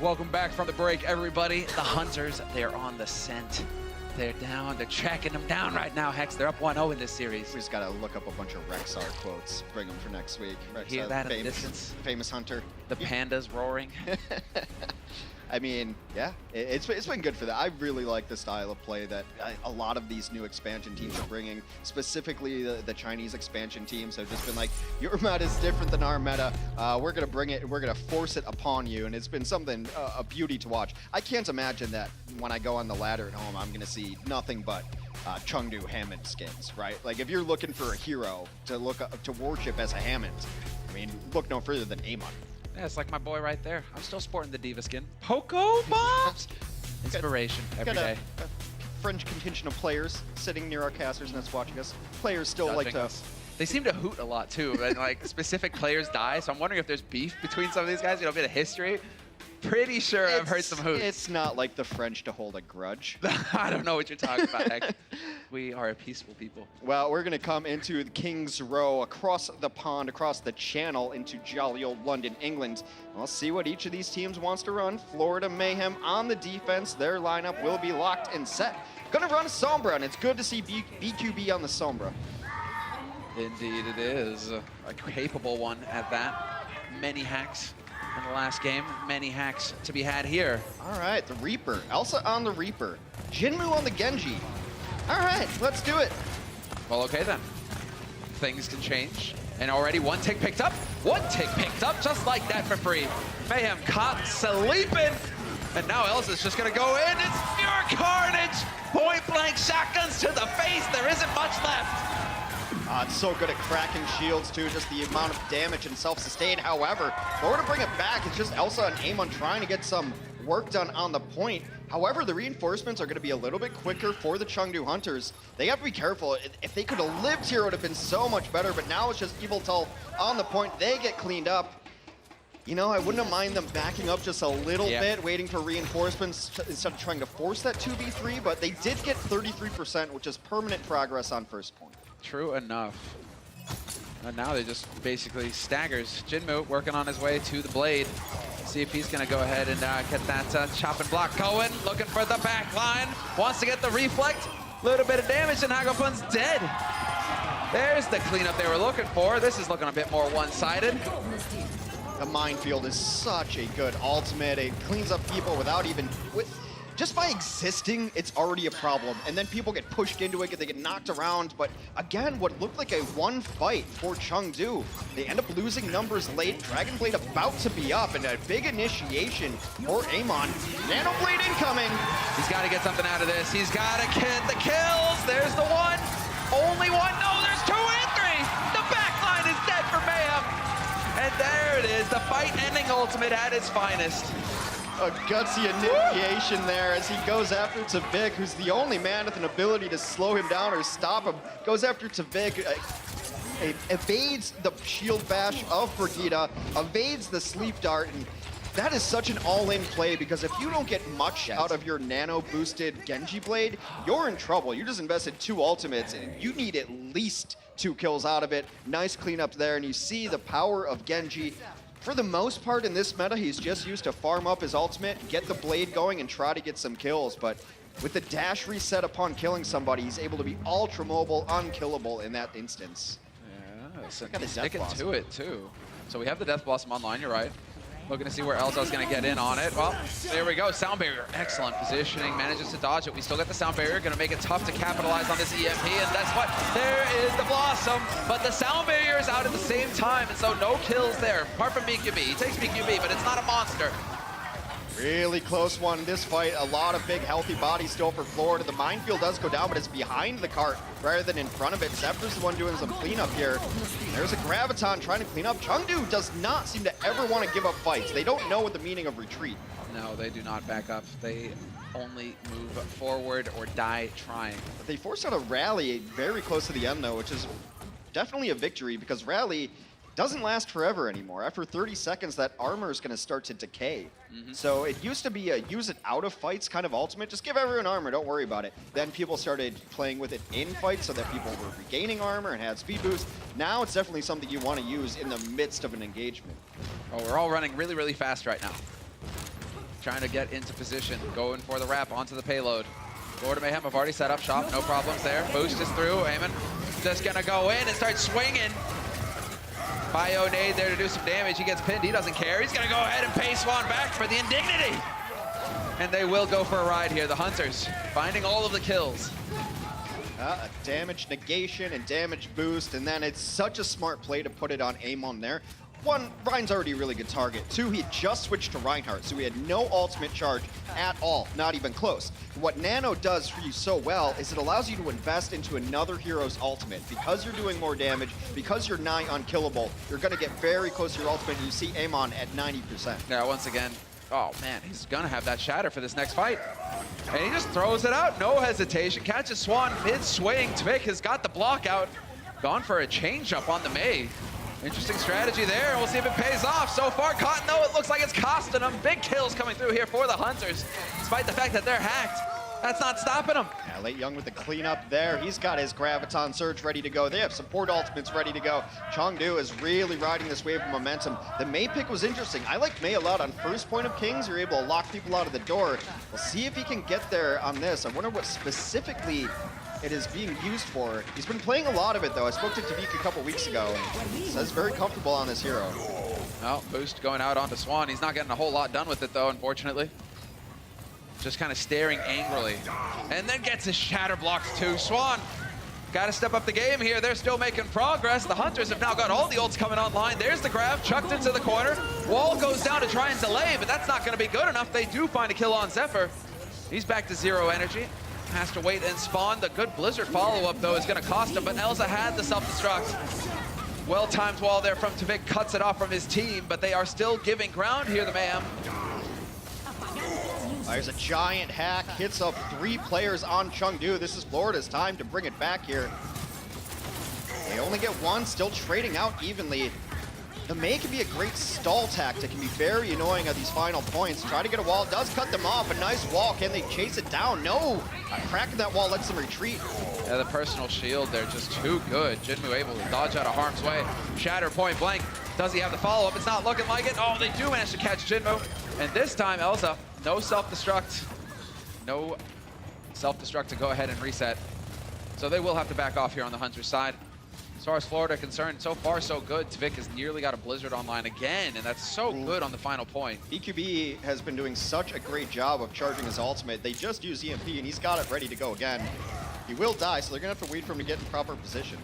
Welcome back from the break, everybody. The Hunters, they're on the scent. They're down, they're tracking them down right now. Hex, they're up 1-0 in this series. We just gotta look up a bunch of Rexar quotes, bring them for next week. Rexar, Hear that in the distance? Famous hunter. The pandas roaring. I mean, yeah, it's been good for that. I really like the style of play that a lot of these new expansion teams are bringing. Specifically, the Chinese expansion teams have just been like, your meta is different than our meta. We're gonna bring it, we're gonna force it upon you, and it's been something, a beauty to watch. I can't imagine that when I go on the ladder at home, I'm gonna see nothing but Chengdu Hammond skins, right? Like if you're looking for a hero to to worship as a Hammond, I mean, look no further than Amon. Yeah, it's like my boy right there. I'm still sporting the Diva skin. Poco Bombs! Inspiration every day. A French contingent of players sitting near our casters and that's watching us. Players still like to... They seem to hoot a lot too, and like specific players die, so I'm wondering if there's beef between some of these guys, you know, a bit of history. Pretty sure I've heard some hoots. It's not like the French to hold a grudge. I don't know what you're talking about, Heck. We are a peaceful people. Well, we're going to come into the King's Row, across the pond, across the channel, into jolly old London, England. We'll see what each of these teams wants to run. Florida Mayhem on the defense. Their lineup will be locked and set. Going to run Sombra, and it's good to see BQB on the Sombra. Indeed it is. A capable one at that. Many hacks in the last game. Many hacks to be had here. All right, the Reaper. Elsa on the Reaper. Jinmu on the Genji. All right, let's do it. Well, okay then. Things can change. And already one tick picked up. One tick picked up just like that for free. Mayhem caught sleeping. And now Elsa's just gonna go in. It's pure carnage. Point blank shotguns to the face. There isn't much left. It's so good at cracking shields too, just the amount of damage and self-sustain. However, in order to bring it back, it's just Elsa and Amon trying to get some work done on the point. However, the reinforcements are going to be a little bit quicker for the Chengdu Hunters. They have to be careful. If they could have lived here, it would have been so much better, but now it's just Evil Tull on the point. They get cleaned up. You know, I wouldn't mind them backing up just a little bit, waiting for reinforcements instead of trying to force that 2v3, but they did get 33%, which is permanent progress on first point. True enough. And now they just basically staggers. Jinmu working on his way to the blade. See if he's gonna go ahead and get that chop and block going. Looking for the back line. Wants to get the reflect. Little bit of damage and Hagopun's dead. There's the cleanup they were looking for. This is looking a bit more one-sided. The minefield is such a good ultimate. It cleans up people without even... Just by existing, it's already a problem. And then people get pushed into it, they get knocked around. But again, what looked like a one fight for Chengdu, they end up losing numbers late. Dragonblade about to be up, and a big initiation for Amon. Nanoblade incoming. He's got to get something out of this. He's got to get the kills. There's the one. Only one. No, there's 2 and 3. The backline is dead for Mayhem. And there it is, the fight-ending ultimate at its finest. A gutsy initiation there as he goes after Tavik, who's the only man with an ability to slow him down or stop him. Goes after Tavik, evades the shield bash of Brigitte, evades the sleep dart, and that is such an all-in play because if you don't get much out of your nano-boosted Genji blade, you're in trouble. You just invested 2 ultimates, and you need at least 2 kills out of it. Nice cleanup there, and you see the power of Genji. For the most part in this meta, he's just used to farm up his ultimate, get the blade going, and try to get some kills. But with the dash reset upon killing somebody, he's able to be ultra mobile, unkillable in that instance. Yeah, so sticking to it too. So we have the Death Blossom online, you're right. Looking to see where Elsa's going to get in on it. Well, there we go. Sound barrier. Excellent positioning. Manages to dodge it. We still got the sound barrier. Going to make it tough to capitalize on this EMP. And that's what. There is the Blossom. But the sound barrier is out at the same time. And so no kills there. Apart from BQB. He takes BQB, but it's not a monster. Really close one in this fight. A lot of big, healthy bodies still for Florida. The minefield does go down, but it's behind the cart rather than in front of it. Sefter's the one doing some cleanup here. There's a Graviton trying to clean up. Chengdu does not seem to ever want to give up fights. They don't know what the meaning of retreat. No, they do not back up. They only move forward or die trying. But they forced out a rally very close to the end, though, which is definitely a victory because rally doesn't last forever anymore. After 30 seconds, that armor is going to start to decay. So it used to be a use it out of fights kind of ultimate. Just give everyone armor, don't worry about it. Then people started playing with it in fights so that people were regaining armor and had speed boost. Now it's definitely something you want to use in the midst of an engagement. Oh, we're all running really, really fast right now. trying to get into position, going for the wrap onto the payload. Florida Mayhem have already set up shop, no problems there. Boost is through, Eamon just gonna go in and start swinging. Bio nade there to do some damage. He gets pinned, he doesn't care. He's gonna go ahead and pay Swan back for the indignity. And they will go for a ride here. The Hunters finding all of the kills. A damage negation and damage boost, and then it's such a smart play to put it on Amon there. One, Rein's already a really good target. Two, he had just switched to Reinhardt, so he had no ultimate charge at all, not even close. What Nano does for you so well is it allows you to invest into another hero's ultimate. Because you're doing more damage, because you're nigh unkillable, you're gonna get very close to your ultimate, and you see Amon at 90%. Yeah, once again, oh man, he's gonna have that shatter for this next fight. And he just throws it out, no hesitation. Catches Swan mid-swing. Tvik has got the block out. Gone for a change-up on the May. Interesting strategy there. We'll see if it pays off. So far, Cotton, though, it looks like it's costing them. Big kills coming through here for the Hunters. Despite the fact that they're hacked, that's not stopping them. Yeah, Late Young with the cleanup there. He's got his Graviton Surge ready to go. They have support ultimates ready to go. Chengdu is really riding this wave of momentum. The May pick was interesting. I like May a lot on first point of Kings. You're able to lock people out of the door. We'll see if he can get there on this. I wonder what specifically it is being used for. He's been playing a lot of it, though. I spoke to Tavik a couple weeks ago, and he says very comfortable on this hero. Well, boost going out onto Swan. He's not getting a whole lot done with it, though, unfortunately. Just kind of staring angrily. And then gets his shatter blocks, too. Swan, got to step up the game here. They're still making progress. The Hunters have now got all the ults coming online. There's the grab, chucked into the corner. Wall goes down to try and delay, but that's not going to be good enough. They do find a kill on Zephyr. He's back to 0 energy. Has to wait and spawn. The good Blizzard follow-up, though, is going to cost him, but Elza had the self-destruct. Well-timed wall there from Tavik, cuts it off from his team, but they are still giving ground here, the Mayhem. There's a giant hack, hits up 3 players on Chengdu. This is Florida's time to bring it back here. They only get 1, still trading out evenly. The May can be a great stall tactic, can be very annoying at these final points. Try to get a wall, does cut them off, a nice wall. Can they chase it down? No! Cracking that wall lets them retreat. Yeah, the personal shield there, just too good. Jinmu able to dodge out of harm's way. Shatter point blank. Does he have the follow-up? It's not looking like it. Oh, they do manage to catch Jinmu. And this time, Elza, no self-destruct. No self-destruct to go ahead and reset. So they will have to back off here on the Hunter's side. As far as Florida concerned, so far so good. Tvik has nearly got a Blizzard online again, and that's so good on the final point. EQB has been doing such a great job of charging his ultimate. They just used EMP, and he's got it ready to go again. He will die, so they're going to have to wait for him to get in proper position.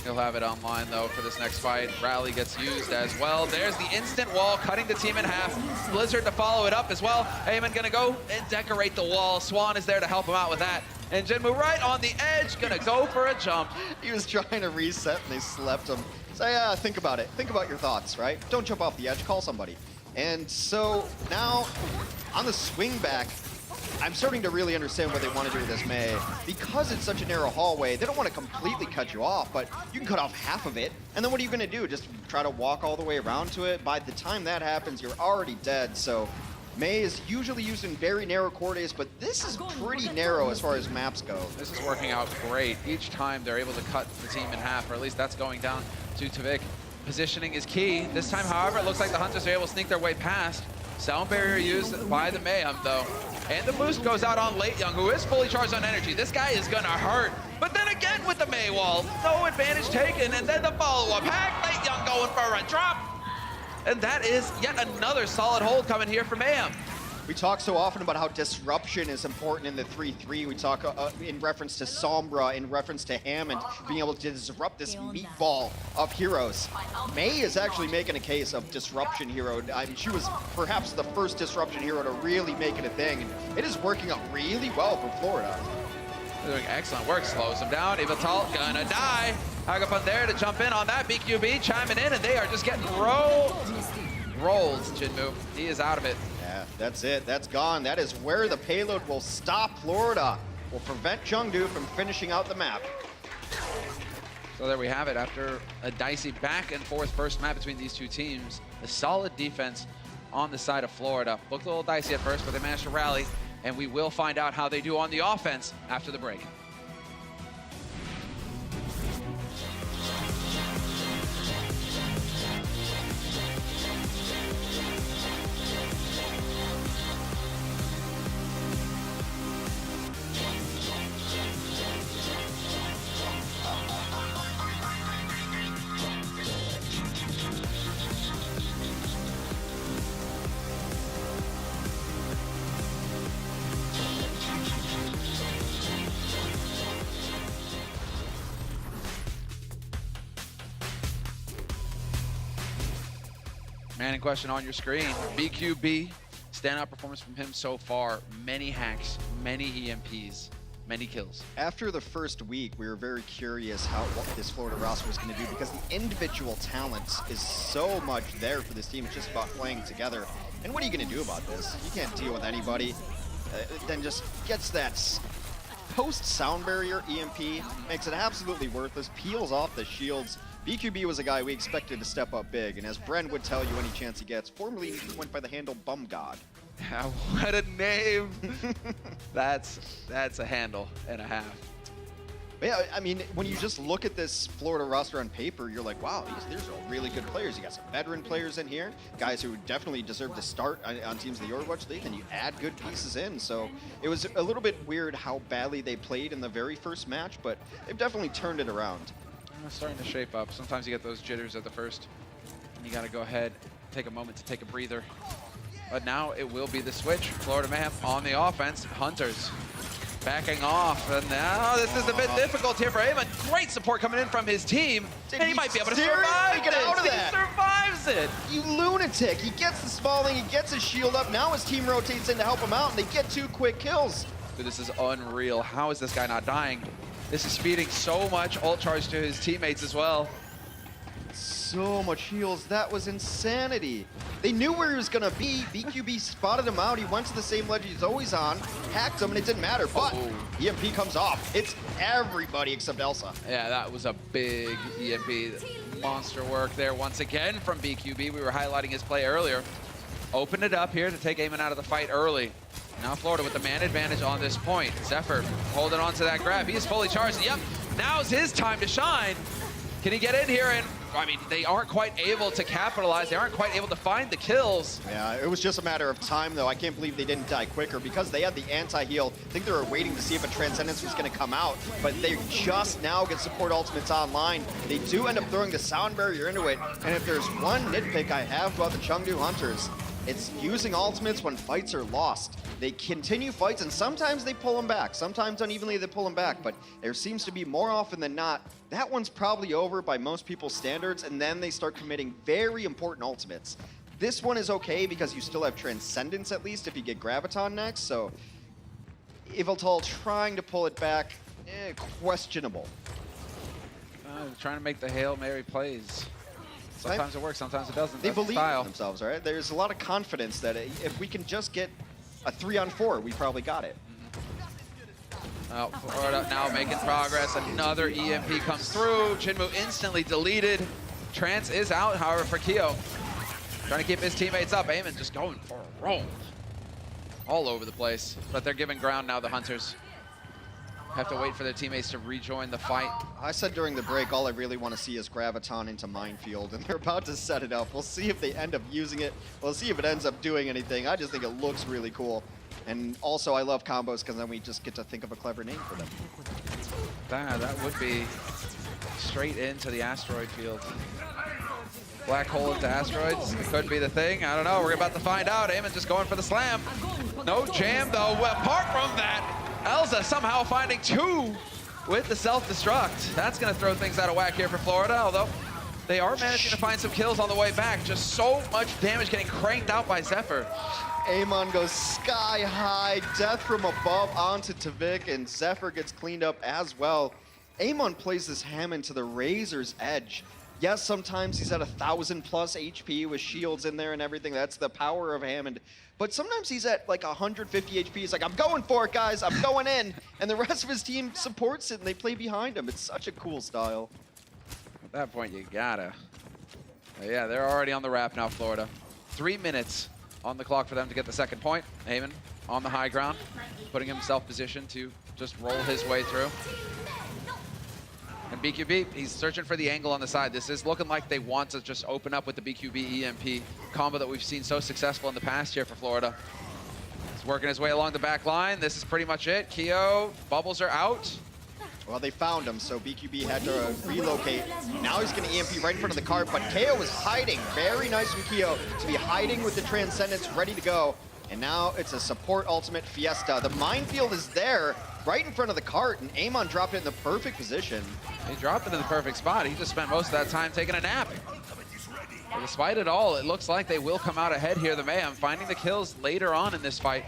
He'll have it online, though, for this next fight. Rally gets used as well. There's the instant wall, cutting the team in half. Blizzard to follow it up as well. Eamon going to go and decorate the wall. Swan is there to help him out with that. And Jinmu right on the edge, gonna go for a jump. He was trying to reset and they slept him. So yeah, think about it. Think about your thoughts, right? Don't jump off the edge, call somebody. And so now, on the swing back, I'm starting to really understand what they want to do with this May. Because it's such a narrow hallway, they don't want to completely cut you off, but you can cut off half of it. And then what are you gonna do? Just try to walk all the way around to it? By the time that happens, you're already dead, so May is usually used in very narrow corridors, but this is pretty narrow as far as maps go. This is working out great. Each time they're able to cut the team in half, or at least that's going down to Tavik. Positioning is key. This time, however, it looks like the Hunters are able to sneak their way past. Sound barrier used by the Mayhem, though. And the boost goes out on Late Young, who is fully charged on energy. This guy is gonna hurt. But then again with the May wall, no advantage taken, and then the follow-up hack. Late Young going for a drop. And that is yet another solid hold coming here from Mayhem. We talk so often about how disruption is important in the 3-3. We talk in reference to Sombra, in reference to Hammond, being able to disrupt this meatball of heroes. May is actually making a case of disruption hero. I mean, she was perhaps the first disruption hero to really make it a thing, and it is working out really well for Florida. They're doing excellent work, slows them down. Evital gonna die. Hagapun there to jump in on that. BQB chiming in, and they are just getting rolled. Rolled, Jinmu. He is out of it. Yeah, that's it. That's gone. That is where the payload will stop. Florida will prevent Chengdu from finishing out the map. So there we have it. After a dicey back and forth first map between these two teams, a solid defense on the side of Florida. Looked a little dicey at first, but they managed to rally, and we will find out how they do on the offense after the break. Man in question on your screen, BQB. Standout performance from him so far. Many hacks, many EMPs, many kills. After the first week, we were very curious what this Florida roster was going to do because the individual talent is so much there for this team. It's just about playing together. And what are you going to do about this? You can't deal with anybody. Then just gets that post-sound barrier EMP, makes it absolutely worthless, peels off the shields. BQB was a guy we expected to step up big, and as Bren would tell you any chance he gets, formerly went by the handle Bum God. What a name! That's a handle and a half. Yeah, I mean, when you just look at this Florida roster on paper, you're like, wow, these are really good players. You got some veteran players in here, guys who definitely deserve to start on teams in the Overwatch League, and you add good pieces in. So it was a little bit weird how badly they played in the very first match, but they've definitely turned it around. It's starting to shape up. Sometimes you get those jitters at the first, and you got to go ahead, take a moment to take a breather. But now it will be the switch. Florida Mayhem on the offense. Hunters backing off, and now this is a bit difficult here for Eamon. Great support coming in from his team, and he might be able to survive get out of this. that. He survives it. You lunatic. He gets the spalling, he gets his shield up. Now his team rotates in to help him out, and they get 2 quick kills. Dude, this is unreal. How is this guy not dying? This is feeding so much ult charge to his teammates as well. So much heals. That was insanity. They knew where he was going to be. BQB spotted him out. He went to the same ledge he's always on, hacked him, and it didn't matter. But EMP comes off. It's everybody except Elsa. Yeah, that was a big EMP. Monster work there once again from BQB. We were highlighting his play earlier. Opened it up here to take Eamon out of the fight early. Now Florida with the man advantage on this point. Zephyr holding on to that grab. He is fully charged. Yep, now's his time to shine. Can he get in here? And I mean, they aren't quite able to capitalize. They aren't quite able to find the kills. Yeah, it was just a matter of time, though. I can't believe they didn't die quicker because they had the anti-heal. I think they were waiting to see if a Transcendence was going to come out, but they just now get support ultimates online. They do end up throwing the sound barrier into it, and if there's one nitpick I have about the Chengdu Hunters, it's using ultimates when fights are lost. They continue fights, and sometimes they pull them back. Sometimes unevenly they pull them back, but there seems to be more often than not, that one's probably over by most people's standards, and then they start committing very important ultimates. This one is okay because you still have Transcendence at least if you get Graviton next, so Yveltal trying to pull it back, questionable. Trying to make the Hail Mary plays. Sometimes it works, sometimes it doesn't. They believe in themselves, right? There's a lot of confidence that if we can just get a 3-on-4, we probably got it. Florida now making progress. Another EMP comes through. Chengdu instantly deleted. Trance is out, however, for Keo. Trying to keep his teammates up. Eamon just going for a roll. All over the place. But they're giving ground now, the Hunters. Have to wait for their teammates to rejoin the fight. I said during the break, all I really want to see is Graviton into Minefield, and they're about to set it up. We'll see if they end up using it. We'll see if it ends up doing anything. I just think it looks really cool. And also, I love combos because then we just get to think of a clever name for them. That would be straight into the asteroid field. Black hole into asteroids. It could be the thing. I don't know. We're about to find out. Eamon just going for the slam. No jam, though. Apart from that, Elsa somehow finding 2 with the self-destruct. That's going to throw things out of whack here for Florida, although they are managing to find some kills on the way back. Just so much damage getting cranked out by Zephyr. Amon goes sky high, death from above onto Tavik, and Zephyr gets cleaned up as well. Amon plays this Hammond to the razor's edge. Yes, sometimes he's at 1,000+ HP with shields in there and everything. That's the power of Hammond. But sometimes he's at like 150 HP. He's like, I'm going for it, guys. I'm going in. And the rest of his team supports it, and they play behind him. It's such a cool style. At that point, you gotta. Yeah, they're already on the wrap now, Florida. 3 minutes on the clock for them to get the second point. Eamon on the high ground, putting himself positioned to just roll his way through. And BQB, he's searching for the angle on the side. This is looking like they want to just open up with the BQB EMP combo that we've seen so successful in the past here for Florida. He's working his way along the back line. This is pretty much it. Keo, bubbles are out. Well, they found him, so BQB had to relocate. Now he's going to EMP right in front of the cart, but Keo was hiding. Very nice from Keo to be hiding with the Transcendence ready to go. And now it's a support ultimate fiesta. The minefield is there, right in front of the cart, and Amon dropped it in the perfect position. He dropped it in the perfect spot. He just spent most of that time taking a nap. For the despite it all, it looks like they will come out ahead here, the Mayhem, finding the kills later on in this fight.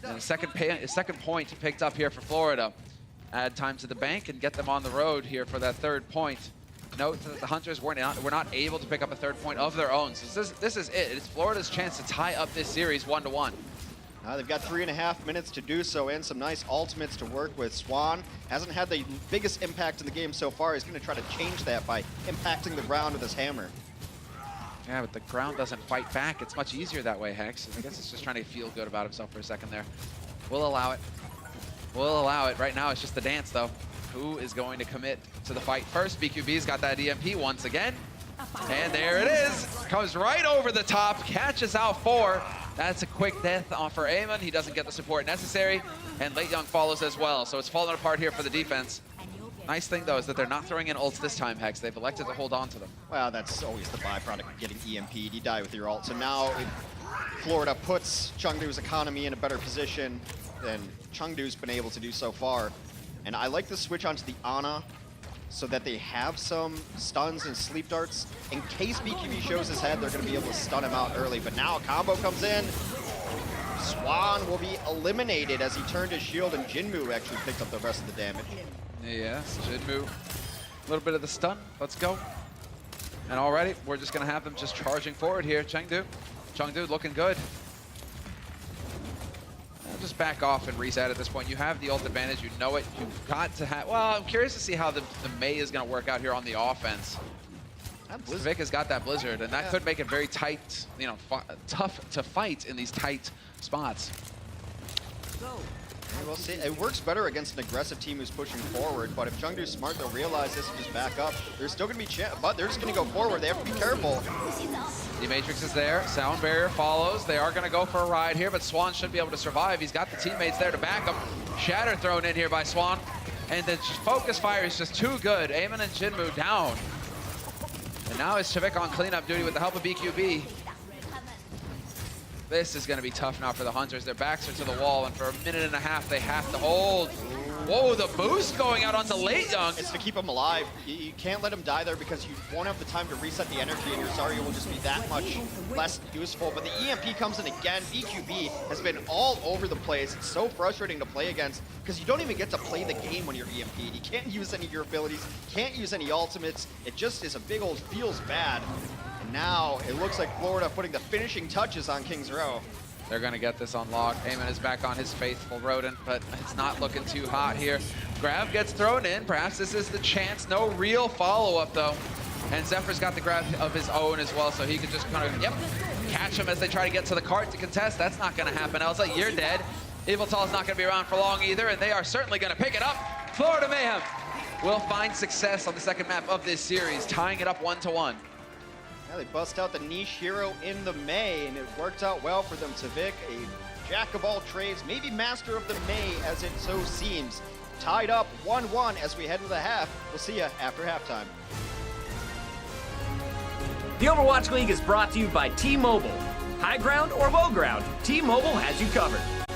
And a second point picked up here for Florida. Add time to the bank and get them on the road here for that third point. Note that the Hunters were not able to pick up a third point of their own. So this is it. It's Florida's chance to tie up this series 1-1. They've got 3.5 minutes to do so and some nice ultimates to work with. Swan hasn't had the biggest impact in the game so far. He's going to try to change that by impacting the ground with his hammer. Yeah, but the ground doesn't fight back. It's much easier that way, Hex. I guess it's just trying to feel good about himself for a second there. We'll allow it. We'll allow it. Right now, it's just the dance, though. Who is going to commit to the fight first? BQB's got that EMP once again. And there it is. Comes right over the top, catches out 4. That's a quick death for Eamon. He doesn't get the support necessary. And Late Young follows as well. So it's falling apart here for the defense. Nice thing, though, is that they're not throwing in ults this time, Hex. They've elected to hold on to them. Well, that's always the byproduct of getting EMP'd. You die with your ult. So now Florida puts Chengdu's economy in a better position than Chengdu's been able to do so far. And I like the switch onto the Ana so that they have some stuns and sleep darts. In case BQB shows his head, they're going to be able to stun him out early. But now a combo comes in. Swan will be eliminated as he turned his shield, and Jinmu actually picked up the rest of the damage. Yes, Jinmu. A little bit of the stun. Let's go. And already, we're just going to have them just charging forward here. Chengdu looking good. Just back off and reset at this point. You have the ult advantage, you know it. You've got to have, well, I'm curious to see how the Mei is going to work out here on the offense. Vic has got that Blizzard, and that could make it very tight, you know, tough to fight in these tight spots. We'll see. It works better against an aggressive team who's pushing forward, but if Chengdu's smart, they'll realize this and just back up. There's still going to be but they're just going to go forward. They have to be careful. The Matrix is there. Sound barrier follows. They are going to go for a ride here, but Swan should be able to survive. He's got the teammates there to back him. Shatter thrown in here by Swan. And the focus fire is just too good. Eamon and Jinmu down. And now it's Chavik on cleanup duty with the help of BQB. This is going to be tough now for the Hunters. Their backs are to the wall, and for a minute and a half, they have to hold. Whoa, the boost going out onto Late Young. It's to keep him alive. You can't let him die there because you won't have the time to reset the energy, and your Zarya will just be that much less useful. But the EMP comes in again. BQB has been all over the place. It's so frustrating to play against because you don't even get to play the game when you're EMP'd. You can't use any of your abilities, can't use any ultimates. It just is a big old feels bad. And now it looks like Florida putting the finishing touches on Kings Row. They're going to get this unlocked. Eamon is back on his faithful Rodent, but it's not looking too hot here. Grab gets thrown in. Perhaps this is the chance. No real follow-up, though. And Zephyr's got the grab of his own as well, so he could just kind of, catch him as they try to get to the cart to contest. That's not going to happen. Elsa, you're dead. Eviltal's not going to be around for long either, and they are certainly going to pick it up. Florida Mayhem will find success on the second map of this series, tying it up 1-1. Yeah, they bust out the niche hero in the Mei, and it worked out well for them. Tavik, a jack of all trades, maybe master of the Mei, as it so seems. Tied up 1-1 as we head to the half. We'll see you after halftime. The Overwatch League is brought to you by T-Mobile. High ground or low ground, T-Mobile has you covered.